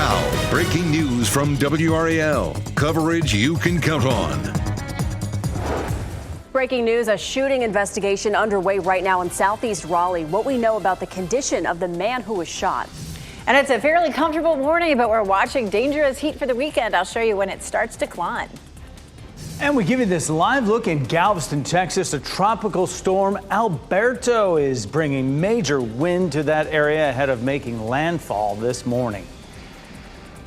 Now, breaking news from WRAL. Coverage you can count on. Breaking news, a shooting investigation underway right now in southeast Raleigh. What we know about the condition of the man who was shot. And it's a fairly comfortable morning, but we're watching dangerous heat for the weekend. I'll show you when it starts to climb. And we give you this live look in Galveston, Texas. A tropical storm, Alberto, is bringing major wind to that area ahead of making landfall this morning.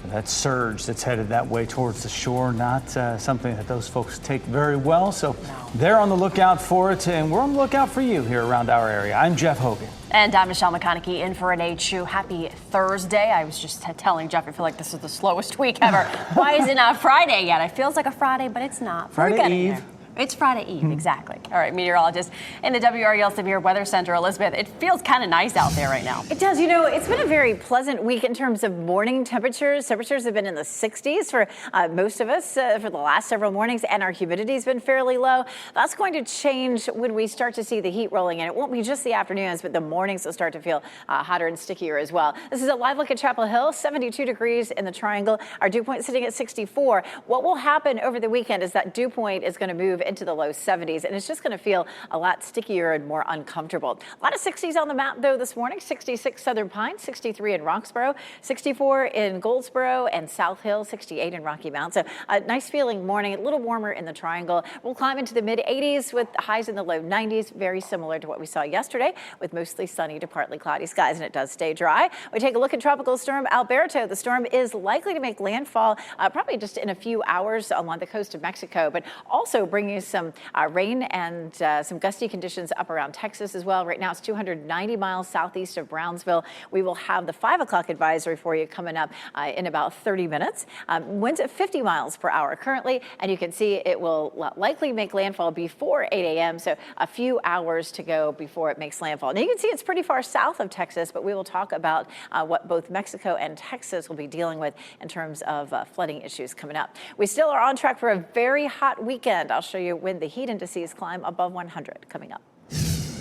That surge that's headed that way towards the shore, not something that those folks take very well. So they're on the lookout for it, and we're on the lookout for you here around our area. I'm Jeff Hogan. And I'm Michelle McConaughey in for an HU. Happy Thursday. I was just telling Jeff, I feel like this is the slowest week ever. Why is it not Friday yet? It feels like a Friday, but it's not. Friday Eve. It's Friday Eve, exactly. All right, meteorologist in the WRAL Severe Weather Center, Elizabeth, it feels kind of nice out there right now. It does. You know, it's been a very pleasant week in terms of morning temperatures. Temperatures have been in the 60s for most of us for the last several mornings, and our humidity has been fairly low. That's going to change when we start to see the heat rolling in. It won't be just the afternoons, but the mornings will start to feel hotter and stickier as well. This is a live look at Chapel Hill, 72 degrees in the triangle. Our dew point sitting at 64. What will happen over the weekend is that dew point is going to move into the low 70s, and it's just going to feel a lot stickier and more uncomfortable. A lot of 60s on the map, though, this morning. 66 Southern Pines, 63 in Roxborough, 64 in Goldsboro and South Hill, 68 in Rocky Mount. So a nice feeling morning, a little warmer in the triangle. We'll climb into the mid 80s with highs in the low 90s, very similar to what we saw yesterday with mostly sunny to partly cloudy skies, and it does stay dry. We take a look at Tropical Storm Alberto. The storm is likely to make landfall probably just in a few hours along the coast of Mexico, but also bringing some rain and some gusty conditions up around Texas as well. Right now it's 290 miles southeast of Brownsville. We will have the 5 o'clock advisory for you coming up in about 30 minutes. Winds at 50 miles per hour currently, and you can see it will likely make landfall before 8 a.m., so a few hours to go before it makes landfall. Now you can see it's pretty far south of Texas, but we will talk about what both Mexico and Texas will be dealing with in terms of flooding issues coming up. We still are on track for a very hot weekend. I'll show you when the heat indices climb above 100 coming up.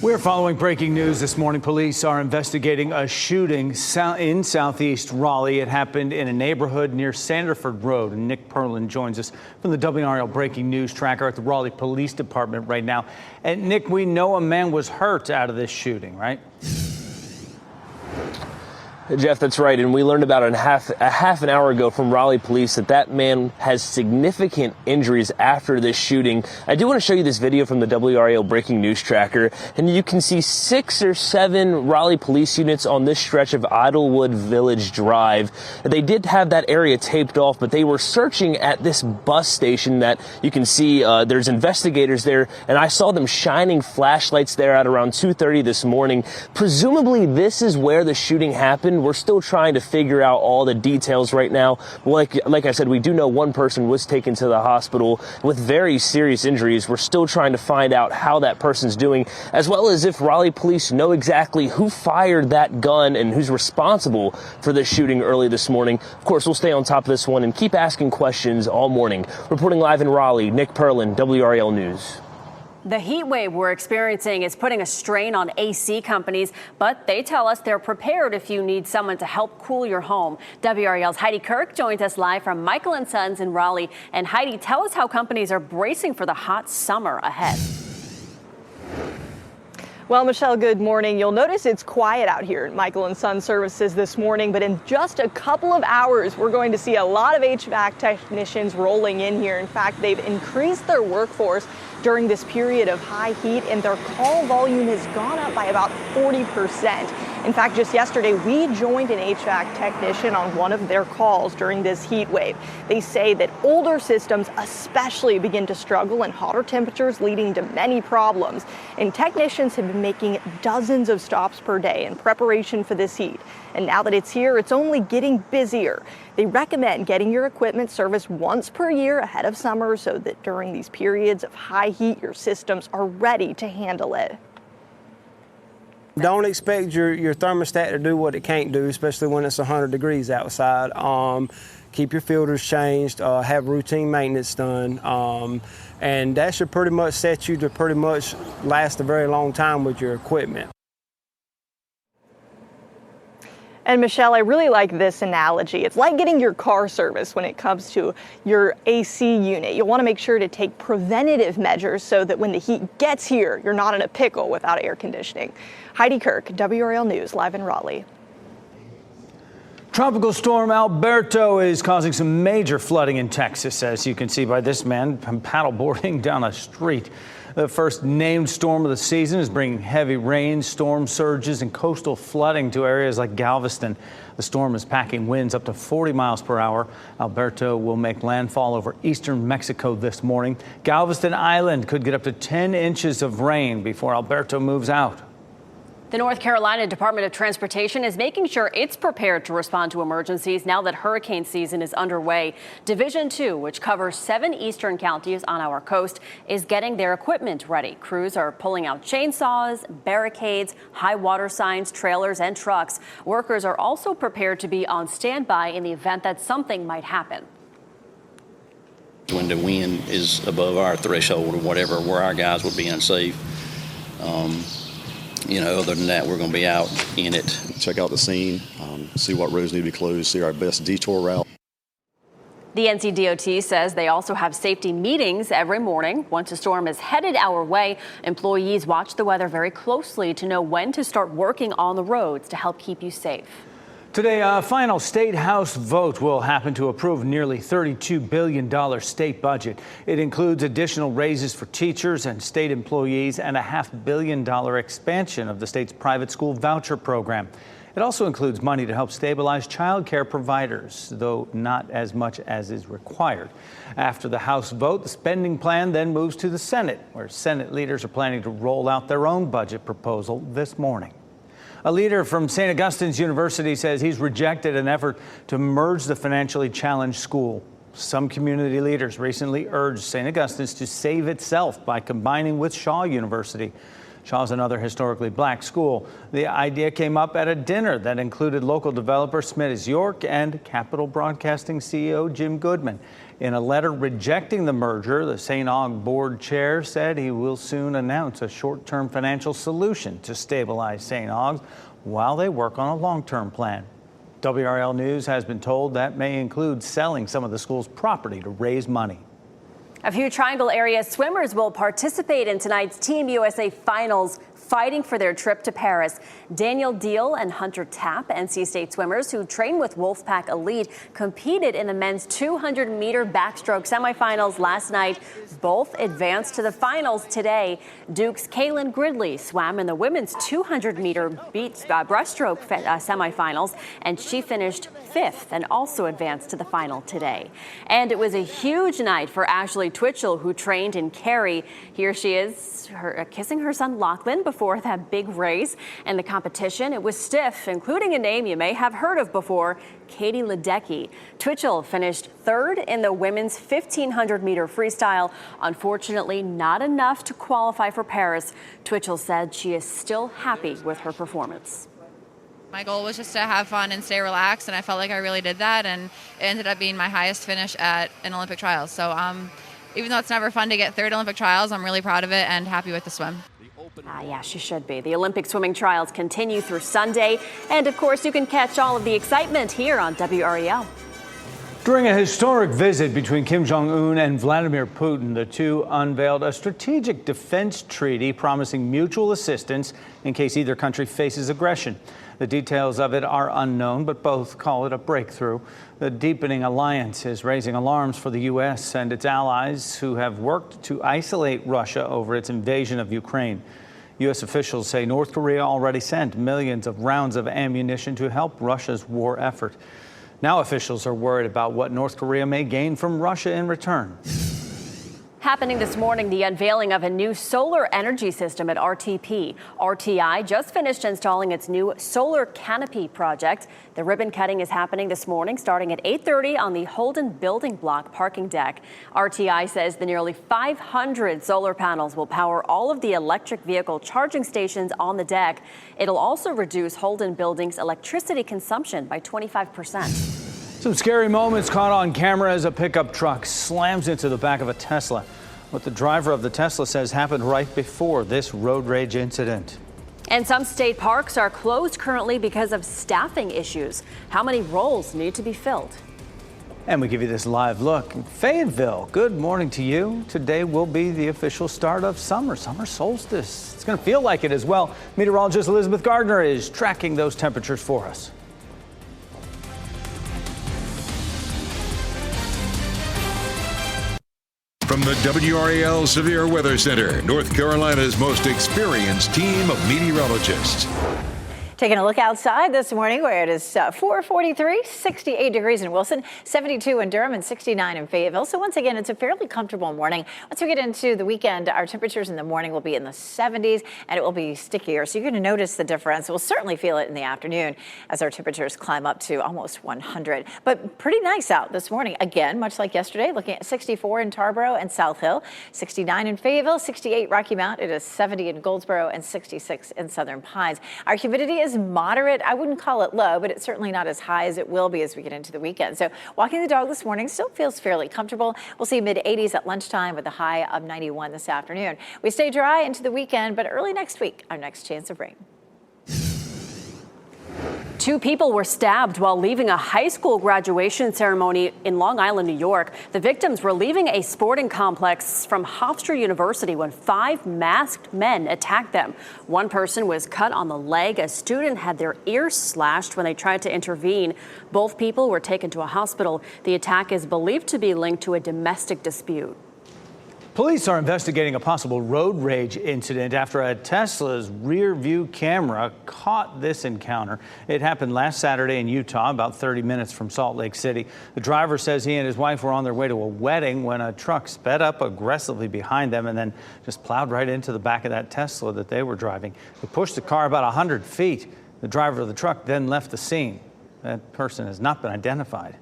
We're following breaking news this morning. Police are investigating a shooting in southeast Raleigh. It happened in a neighborhood near Sanderford Road. And Nick Perlin joins us from the WRAL Breaking News Tracker at the Raleigh Police Department right now. And Nick, we know a man was hurt out of this shooting, right? Jeff, that's right. And we learned about a half an hour ago from Raleigh police that man has significant injuries after this shooting. I do want to show you this video from the WRAL Breaking News Tracker. And you can see 6 or 7 Raleigh police units on this stretch of Idlewood Village Drive. They did have that area taped off, but they were searching at this bus station that you can see there's investigators there. And I saw them shining flashlights there at around 2:30 this morning. Presumably this is where the shooting happened. We're still trying to figure out all the details right now. Like I said, we do know one person was taken to the hospital with very serious injuries. We're still trying to find out how that person's doing, as well as if Raleigh police know exactly who fired that gun and who's responsible for this shooting early this morning. Of course, we'll stay on top of this one and keep asking questions all morning. Reporting live in Raleigh, Nick Perlin, WRAL News. The heat wave we're experiencing is putting a strain on AC companies, but they tell us they're prepared if you need someone to help cool your home. WRAL's Heidi Kirk joins us live from Michael & Sons in Raleigh. And Heidi, tell us how companies are bracing for the hot summer ahead. Well, Michelle, good morning. You'll notice it's quiet out here at Michael & Sons Services this morning, but in just a couple of hours, we're going to see a lot of HVAC technicians rolling in here. In fact, they've increased their workforce during this period of high heat, and their call volume has gone up by about 40%. In fact, just yesterday, we joined an HVAC technician on one of their calls during this heat wave. They say that older systems especially begin to struggle in hotter temperatures, leading to many problems. And technicians have been making dozens of stops per day in preparation for this heat. And now that it's here, it's only getting busier. They recommend getting your equipment serviced once per year ahead of summer so that during these periods of high heat, your systems are ready to handle it. Don't expect your thermostat to do what it can't do, especially when it's 100 degrees outside. Keep your filters changed, have routine maintenance done, and that should pretty much set you to pretty much last a very long time with your equipment. And Michelle, I really like this analogy. It's like getting your car serviced when it comes to your AC unit. You'll want to make sure to take preventative measures so that when the heat gets here, you're not in a pickle without air conditioning. Heidi Kirk, WRAL News, live in Raleigh. Tropical storm Alberto is causing some major flooding in Texas, as you can see by this man paddleboarding down a street. The first named storm of the season is bringing heavy rain, storm surges, and coastal flooding to areas like Galveston. The storm is packing winds up to 40 miles per hour. Alberto will make landfall over eastern Mexico this morning. Galveston Island could get up to 10 inches of rain before Alberto moves out. The North Carolina Department of Transportation is making sure it's prepared to respond to emergencies now that hurricane season is underway. Division 2, which covers 7 eastern counties on our coast, is getting their equipment ready. Crews are pulling out chainsaws, barricades, high water signs, trailers, and trucks. Workers are also prepared to be on standby in the event that something might happen. When the wind is above our threshold or whatever, where our guys would be unsafe, other than that, we're going to be out in it. Check out the scene, see what roads need to be closed, see our best detour route. The NCDOT says they also have safety meetings every morning. Once a storm is headed our way, employees watch the weather very closely to know when to start working on the roads to help keep you safe. Today, a final state house vote will happen to approve nearly $32 billion state budget. It includes additional raises for teachers and state employees and a $500 million expansion of the state's private school voucher program. It also includes money to help stabilize child care providers, though not as much as is required. After the House vote, the spending plan then moves to the Senate, where Senate leaders are planning to roll out their own budget proposal this morning. A leader from St. Augustine's University says he's rejected an effort to merge the financially challenged school. Some community leaders recently urged St. Augustine's to save itself by combining with Shaw University. Shaw's another historically black school. The idea came up at a dinner that included local developer Smitty's York and Capitol Broadcasting CEO Jim Goodman. In a letter rejecting the merger, the St. Aug board chair said he will soon announce a short-term financial solution to stabilize St. Aug while they work on a long-term plan. WRAL News has been told that may include selling some of the school's property to raise money. A few Triangle area swimmers will participate in tonight's Team USA finals, fighting for their trip to Paris. Daniel Deal and Hunter Tapp, NC State swimmers who train with Wolfpack Elite, competed in the men's 200-meter backstroke semifinals last night. Both advanced to the finals today. Duke's Kaylin Gridley swam in the women's 200-meter breaststroke semifinals, and she finished 5th and also advanced to the final today. And it was a huge night for Ashley Twitchell, who trained in Cary. Here she is, kissing her son Lachlan before that big race. And the competition, it was stiff, including a name you may have heard of before, Katie Ledecky. Twitchell finished 3rd in the women's 1,500-meter freestyle. Unfortunately, not enough to qualify for Paris. Twitchell said she is still happy with her performance. My goal was just to have fun and stay relaxed, and I felt like I really did that, and it ended up being my highest finish at an Olympic trials. So even though it's never fun to get 3rd Olympic trials, I'm really proud of it and happy with the swim. Yeah, she should be. The Olympic swimming trials continue through Sunday, and of course you can catch all of the excitement here on WRAL. During a historic visit between Kim Jong-un and Vladimir Putin, the two unveiled a strategic defense treaty promising mutual assistance in case either country faces aggression. The details of it are unknown, but both call it a breakthrough. The deepening alliance is raising alarms for the U.S. and its allies who have worked to isolate Russia over its invasion of Ukraine. U.S. officials say North Korea already sent millions of rounds of ammunition to help Russia's war effort. Now officials are worried about what North Korea may gain from Russia in return. Happening this morning, the unveiling of a new solar energy system at RTP. RTI just finished installing its new solar canopy project. The ribbon cutting is happening this morning, starting at 8:30 on the Holden building block parking deck. RTI says the nearly 500 solar panels will power all of the electric vehicle charging stations on the deck. It'll also reduce Holden building's electricity consumption by 25%. Some scary moments caught on camera as a pickup truck slams into the back of a Tesla. What the driver of the Tesla says happened right before this road rage incident. And some state parks are closed currently because of staffing issues. How many roles need to be filled? And we give you this live look. Fayetteville, good morning to you. Today will be the official start of summer solstice. It's going to feel like it as well. Meteorologist Elizabeth Gardner is tracking those temperatures for us. From the WRAL Severe Weather Center, North Carolina's most experienced team of meteorologists. Taking a look outside this morning where it is 4:43, 68 degrees in Wilson, 72 in Durham, and 69 in Fayetteville. So once again, it's a fairly comfortable morning. Once we get into the weekend, our temperatures in the morning will be in the 70s and it will be stickier. So you're going to notice the difference. We'll certainly feel it in the afternoon as our temperatures climb up to almost 100. But pretty nice out this morning. Again, much like yesterday, looking at 64 in Tarboro and South Hill, 69 in Fayetteville, 68 Rocky Mount. It is 70 in Goldsboro and 66 in Southern Pines. Our humidity is moderate. I wouldn't call it low, but it's certainly not as high as it will be as we get into the weekend. So walking the dog this morning still feels fairly comfortable. We'll see mid 80s at lunchtime with a high of 91 this afternoon. We stay dry into the weekend, but early next week, our next chance of rain. 2 people were stabbed while leaving a high school graduation ceremony in Long Island, New York. The victims were leaving a sporting complex from Hofstra University when 5 masked men attacked them. One person was cut on the leg. A student had their ears slashed when they tried to intervene. Both people were taken to a hospital. The attack is believed to be linked to a domestic dispute. Police are investigating a possible road rage incident after a Tesla's rear view camera caught this encounter. It happened last Saturday in Utah, about 30 minutes from Salt Lake City. The driver says he and his wife were on their way to a wedding when a truck sped up aggressively behind them and then just plowed right into the back of that Tesla that they were driving. It pushed the car about 100 feet. The driver of the truck then left the scene. That person has not been identified.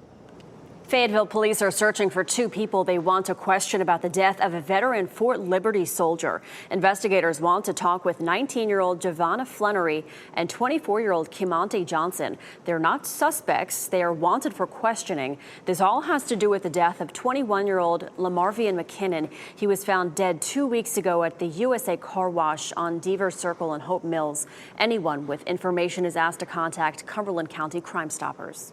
Fayetteville police are searching for 2 people they want to question about the death of a veteran Fort Liberty soldier. Investigators want to talk with 19-year-old Giovanna Flannery and 24-year-old Kimonte Johnson. They're not suspects. They are wanted for questioning. This all has to do with the death of 21-year-old Lamarvian McKinnon. He was found dead 2 weeks ago at the USA Car Wash on Deaver Circle and Hope Mills. Anyone with information is asked to contact Cumberland County Crime Stoppers.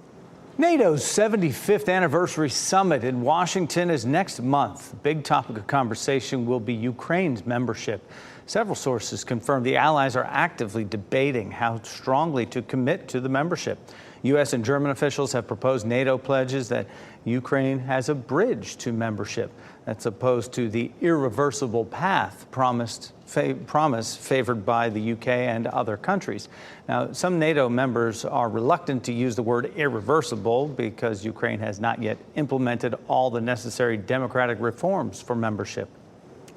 NATO's 75th anniversary summit in Washington is next month. The big topic of conversation will be Ukraine's membership. Several sources confirm the allies are actively debating how strongly to commit to the membership. U.S. and German officials have proposed NATO pledges that Ukraine has a bridge to membership. That's opposed to the irreversible path promise favored by the UK and other countries. Now, some NATO members are reluctant to use the word irreversible because Ukraine has not yet implemented all the necessary democratic reforms for membership.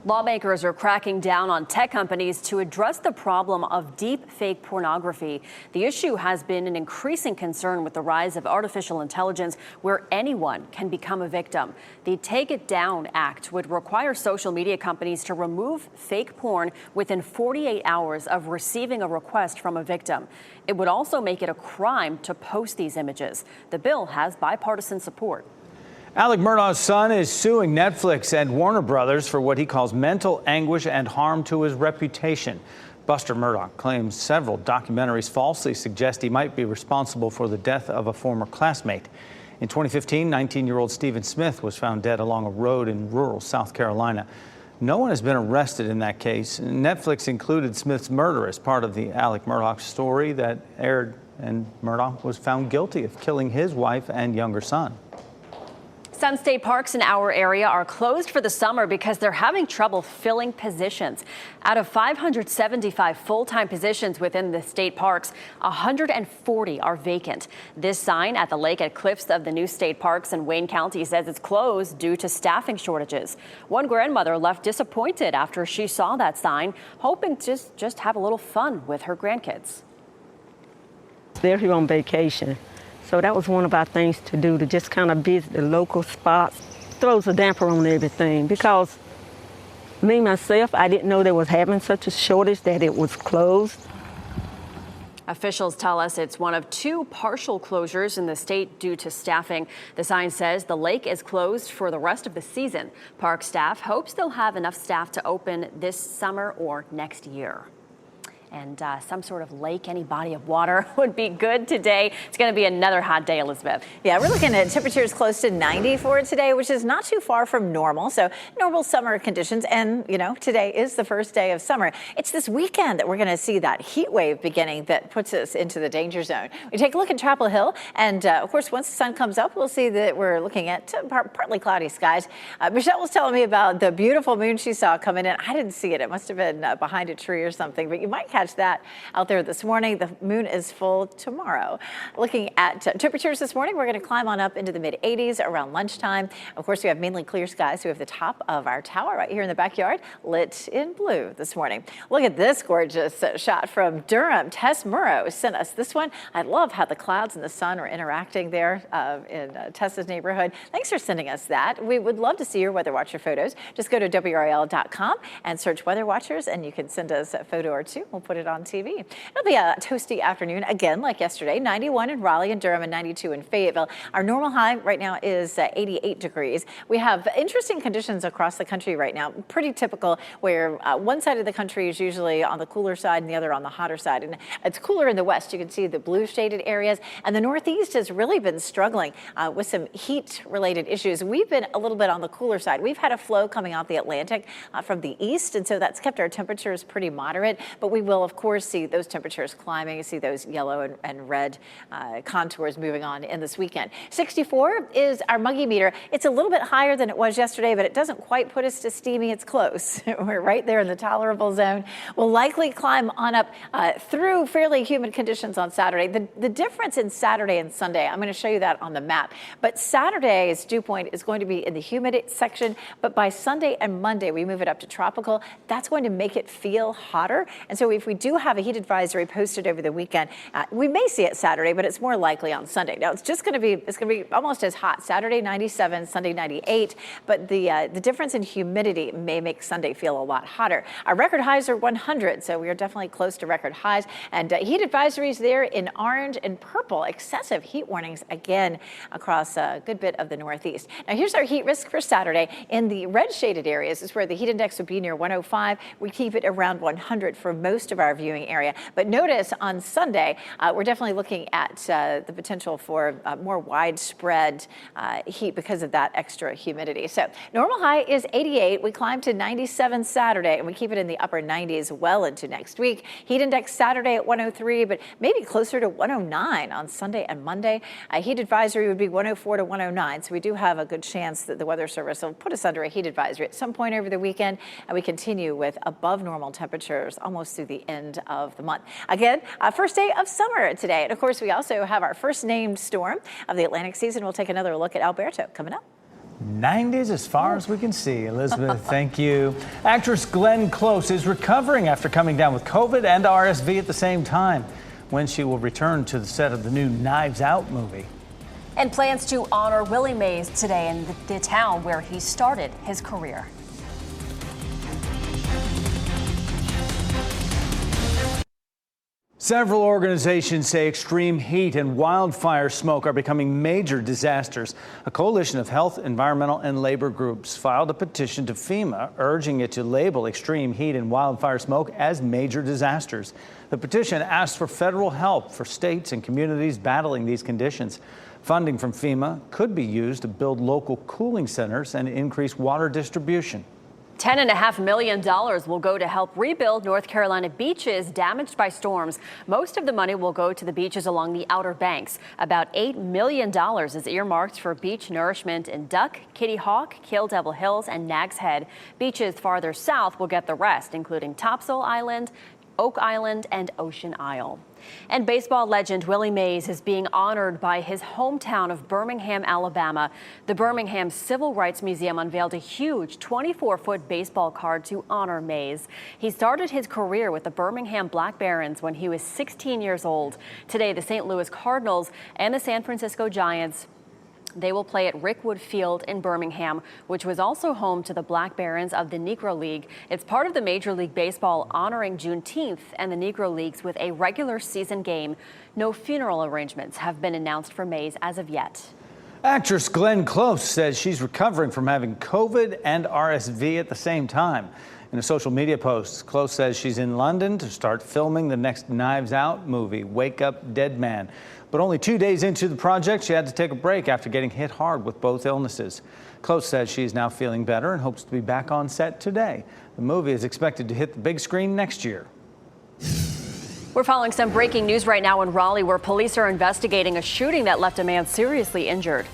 Lawmakers are cracking down on tech companies to address the problem of deep fake pornography. The issue has been an increasing concern with the rise of artificial intelligence where anyone can become a victim. The Take It Down Act would require social media companies to remove fake porn within 48 hours of receiving a request from a victim. It would also make it a crime to post these images. The bill has bipartisan support. Alec Murdaugh's son is suing Netflix and Warner Brothers for what he calls mental anguish and harm to his reputation. Buster Murdaugh claims several documentaries falsely suggest he might be responsible for the death of a former classmate. In 2015, 19-year-old Stephen Smith was found dead along a road in rural South Carolina. No one has been arrested in that case. Netflix included Smith's murder as part of the Alec Murdaugh story that aired, and Murdaugh was found guilty of killing his wife and younger son. Some state parks in our area are closed for the summer because they're having trouble filling positions. Out of 575 full-time positions within the state parks, 140 are vacant. This sign at the lake at cliffs of the new state parks in Wayne County says it's closed due to staffing shortages. One grandmother left disappointed after she saw that sign, hoping to just have a little fun with her grandkids. They're here on vacation. So that was one of our things to do, to just kind of visit the local spots. Throws a damper on everything because me, myself, I didn't know they was having such a shortage that it was closed. Officials tell us it's one of 2 partial closures in the state due to staffing. The sign says the lake is closed for the rest of the season. Park staff hopes they'll have enough staff to open this summer or next year. and some sort of lake, any body of water would be good today. It's going to be another hot day, Elizabeth. Yeah, we're looking at temperatures close to 90 for today, which is not too far from normal. So normal summer conditions. And, you know, today is the first day of summer. It's this weekend that we're going to see that heat wave beginning that puts us into the danger zone. We take a look at Chapel Hill. And, of course, once the sun comes up, we'll see that we're looking at partly cloudy skies. Michelle was telling me about the beautiful moon she saw coming in. I didn't see it. It must have been behind a tree or something. But you might catch that out there this morning. The moon is full tomorrow. Looking at temperatures this morning, we're going to climb on up into the mid-80s around lunchtime. Of course, we have mainly clear skies. We have the top of our tower right here in the backyard lit in blue this morning. Look at this gorgeous shot from Durham. Tess Murrow sent us this one. I love how the clouds and the sun are interacting there in Tess's neighborhood. Thanks for sending us that. We would love to see your Weather Watcher photos. Just go to WRAL.com and search Weather Watchers, and you can send us a photo or two. We'll put it on TV. It'll be a toasty afternoon again, like yesterday. 91 in Raleigh and Durham and 92 in Fayetteville. Our normal high right now is 88 degrees. We have interesting conditions across the country right now. Pretty typical, where one side of the country is usually on the cooler side and the other on the hotter side. And it's cooler in the west. You can see the blue shaded areas. And the northeast has really been struggling with some heat related issues. We've been a little bit on the cooler side. We've had a flow coming off the Atlantic from the east. And so that's kept our temperatures pretty moderate. But we will, of course, see those temperatures climbing. You see those yellow and red contours moving on in this weekend. 64 is our muggy meter. It's a little bit higher than it was yesterday, but it doesn't quite put us to steamy. It's close. We're right there in the tolerable zone. We'll likely climb on up through fairly humid conditions on Saturday. The difference in Saturday and Sunday, I'm going to show you that on the map. But Saturday's dew point is going to be in the humid section, but by Sunday and Monday, we move it up to tropical. That's going to make it feel hotter. And so if we do have a heat advisory posted over the weekend, we may see it Saturday, but it's more likely on Sunday. Now, it's going to be almost as hot. Saturday 97, Sunday 98, but the difference in humidity may make Sunday feel a lot hotter. Our record highs are 100, so we are definitely close to record highs. And heat advisories there in orange and purple. Excessive heat warnings again across a good bit of the northeast. Now, here's our heat risk for Saturday. In the red shaded areas is where the heat index would be near 105. We keep it around 100 for most of our viewing area. But notice on Sunday, we're definitely looking at the potential for more widespread heat because of that extra humidity. So normal high is 88. We climb to 97 Saturday, and we keep it in the upper 90s well into next week. Heat index Saturday at 103, but maybe closer to 109 on Sunday and Monday. A heat advisory would be 104 to 109. So we do have a good chance that the Weather Service will put us under a heat advisory at some point over the weekend, and we continue with above normal temperatures almost through the end of the month. Again, first day of summer today. And of course, we also have our first named storm of the Atlantic season. We'll take another look at Alberto coming up. 90s as far as we can see. Elizabeth, thank you. Actress Glenn Close is recovering after coming down with COVID and RSV at the same time, when she will return to the set of the new Knives Out movie. And plans to honor Willie Mays today in the town where he started his career. Several organizations say extreme heat and wildfire smoke are becoming major disasters. A coalition of health, environmental, and labor groups filed a petition to FEMA urging it to label extreme heat and wildfire smoke as major disasters. The petition asks for federal help for states and communities battling these conditions. Funding from FEMA could be used to build local cooling centers and increase water distribution. $10.5 million will go to help rebuild North Carolina beaches damaged by storms. Most of the money will go to the beaches along the Outer Banks. About $8 million is earmarked for beach nourishment in Duck, Kitty Hawk, Kill Devil Hills, and Nags Head. Beaches farther south will get the rest, including Topsail Island, Oak Island, and Ocean Isle. And baseball legend Willie Mays is being honored by his hometown of Birmingham, Alabama. The Birmingham Civil Rights Museum unveiled a huge 24-foot baseball card to honor Mays. He started his career with the Birmingham Black Barons when he was 16 years old. Today, the St. Louis Cardinals and the San Francisco Giants, they will play at Rickwood Field in Birmingham, which was also home to the Black Barons of the Negro League. It's part of the Major League Baseball honoring Juneteenth and the Negro Leagues with a regular season game. No funeral arrangements have been announced for Mays as of yet. Actress Glenn Close says she's recovering from having COVID and RSV at the same time. In a social media post, Close says she's in London to start filming the next Knives Out movie, Wake Up Dead Man. But only 2 days into the project, she had to take a break after getting hit hard with both illnesses. Close says she is now feeling better and hopes to be back on set today. The movie is expected to hit the big screen next year. We're following some breaking news right now in Raleigh, where police are investigating a shooting that left a man seriously injured.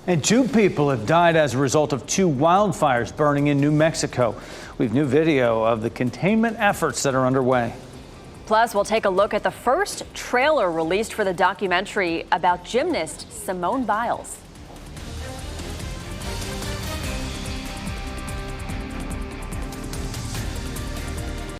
And 2 people have died as a result of 2 wildfires burning in New Mexico. We've new video of the containment efforts that are underway. Plus, we'll take a look at the first trailer released for the documentary about gymnast Simone Biles.